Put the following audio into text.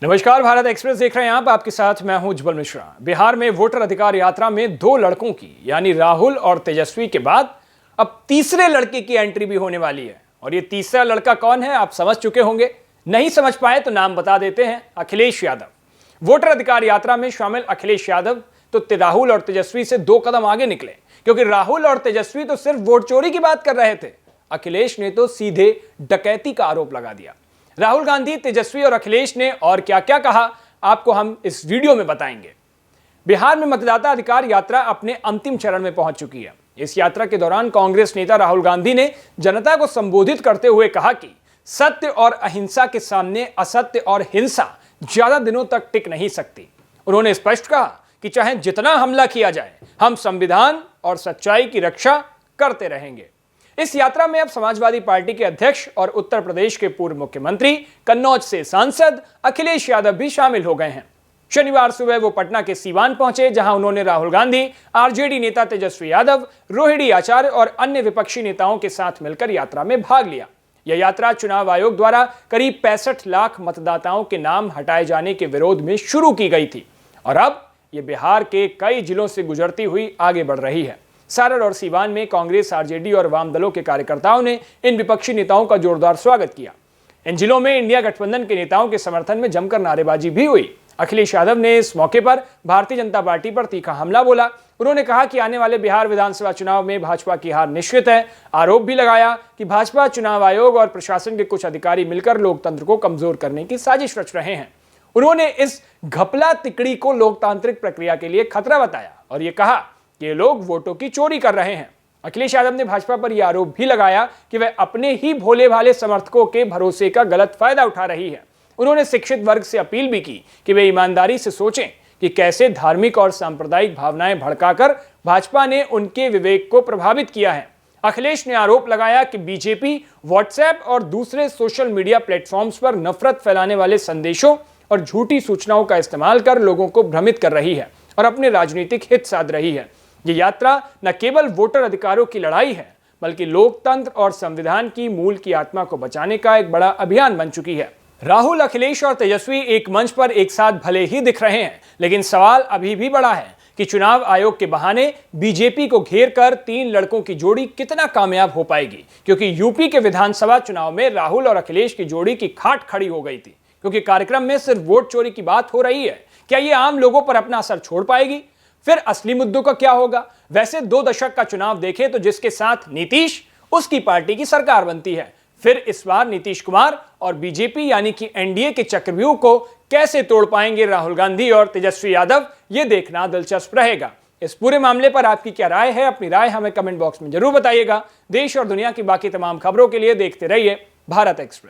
नमस्कार, भारत एक्सप्रेस देख रहे हैं आप। आपके साथ मैं हूं उज्जवल मिश्रा। बिहार में वोटर अधिकार यात्रा में दो लड़कों की यानी राहुल और तेजस्वी के बाद अब तीसरे लड़के की एंट्री भी होने वाली है। और ये तीसरा लड़का कौन है आप समझ चुके होंगे। नहीं समझ पाए तो नाम बता देते हैं, अखिलेश यादव। वोटर अधिकार यात्रा में शामिल अखिलेश यादव तो राहुल और तेजस्वी से दो कदम आगे निकले, क्योंकि राहुल और तेजस्वी तो सिर्फ वोट चोरी की बात कर रहे थे, अखिलेश ने तो सीधे डकैती का आरोप लगा दिया। राहुल गांधी, तेजस्वी और अखिलेश ने और क्या क्या कहा आपको हम इस वीडियो में बताएंगे। बिहार में मतदाता अधिकार यात्रा अपने अंतिम चरण में पहुंच चुकी है। इस यात्रा के दौरान कांग्रेस नेता राहुल गांधी ने जनता को संबोधित करते हुए कहा कि सत्य और अहिंसा के सामने असत्य और हिंसा ज्यादा दिनों तक टिक नहीं सकती। उन्होंने स्पष्ट कहा कि चाहे जितना हमला किया जाए, हम संविधान और सच्चाई की रक्षा करते रहेंगे। इस यात्रा में अब समाजवादी पार्टी के अध्यक्ष और उत्तर प्रदेश के पूर्व मुख्यमंत्री, कन्नौज से सांसद अखिलेश यादव भी शामिल हो गए हैं। शनिवार सुबह वो पटना के सीवान पहुंचे, जहां उन्होंने राहुल गांधी, आरजेडी नेता तेजस्वी यादव, रोहिणी आचार्य और अन्य विपक्षी नेताओं के साथ मिलकर यात्रा में भाग लिया। यह यात्रा चुनाव आयोग द्वारा करीब 65 लाख मतदाताओं के नाम हटाए जाने के विरोध में शुरू की गई थी और अब ये बिहार के कई जिलों से गुजरती हुई आगे बढ़ रही है। सारण और सीवान में कांग्रेस, आरजेडी और वाम दलों के कार्यकर्ताओं ने इन विपक्षी नेताओं का जोरदार स्वागत किया। इन जिलों में इंडिया गठबंधन के नेताओं के समर्थन में जमकर नारेबाजी भी हुई। अखिलेश यादव ने इस मौके पर भारतीय जनता पार्टी पर तीखा हमला बोला। उन्होंने कहा कि आने वाले बिहार विधानसभा चुनाव में भाजपा की हार निश्चित है। आरोप भी लगाया कि भाजपा, चुनाव आयोग और प्रशासन के कुछ अधिकारी मिलकर लोकतंत्र को कमजोर करने की साजिश रच रहे हैं। उन्होंने इस घपला तिकड़ी को लोकतांत्रिक प्रक्रिया के लिए खतरा बताया और ये कहा कि ये लोग वोटों की चोरी कर रहे हैं। अखिलेश यादव ने भाजपा पर यह आरोप भी लगाया कि वह अपने ही भोले भाले समर्थकों के भरोसे का गलत फायदा उठा रही है। उन्होंने शिक्षित वर्ग से अपील भी की कि वे ईमानदारी से सोचें कि कैसे धार्मिक और सांप्रदायिक भावनाएं भड़काकर भाजपा ने उनके विवेक को प्रभावित किया है। अखिलेश ने आरोप लगाया कि बीजेपी व्हाट्सएप और दूसरे सोशल मीडिया प्लेटफॉर्म्स पर नफरत फैलाने वाले संदेशों और झूठी सूचनाओं का इस्तेमाल कर लोगों को भ्रमित कर रही है और अपने राजनीतिक हित साध रही है। ये यात्रा न केवल वोटर अधिकारों की लड़ाई है, बल्कि लोकतंत्र और संविधान की मूल की आत्मा को बचाने का एक बड़ा अभियान बन चुकी है। राहुल, अखिलेश और तेजस्वी एक मंच पर एक साथ भले ही दिख रहे हैं, लेकिन सवाल अभी भी बड़ा है कि चुनाव आयोग के बहाने बीजेपी को घेर कर तीन लड़कों की जोड़ी कितना कामयाब हो पाएगी, क्योंकि यूपी के विधानसभा चुनाव में राहुल और अखिलेश की जोड़ी की खाट खड़ी हो गई थी। क्योंकि कार्यक्रम में सिर्फ वोट चोरी की बात हो रही है, क्या ये आम लोगों पर अपना असर छोड़ पाएगी? फिर असली मुद्दों का क्या होगा? वैसे 2 दशक का चुनाव देखें तो जिसके साथ नीतीश, उसकी पार्टी की सरकार बनती है। फिर इस बार नीतीश कुमार और बीजेपी यानी कि एनडीए के चक्रव्यूह को कैसे तोड़ पाएंगे राहुल गांधी और तेजस्वी यादव, ये देखना दिलचस्प रहेगा। इस पूरे मामले पर आपकी क्या राय है? अपनी राय हमें कमेंट बॉक्स में जरूर बताइएगा। देश और दुनिया की बाकी तमाम खबरों के लिए देखते रहिए भारत एक्सप्रेस।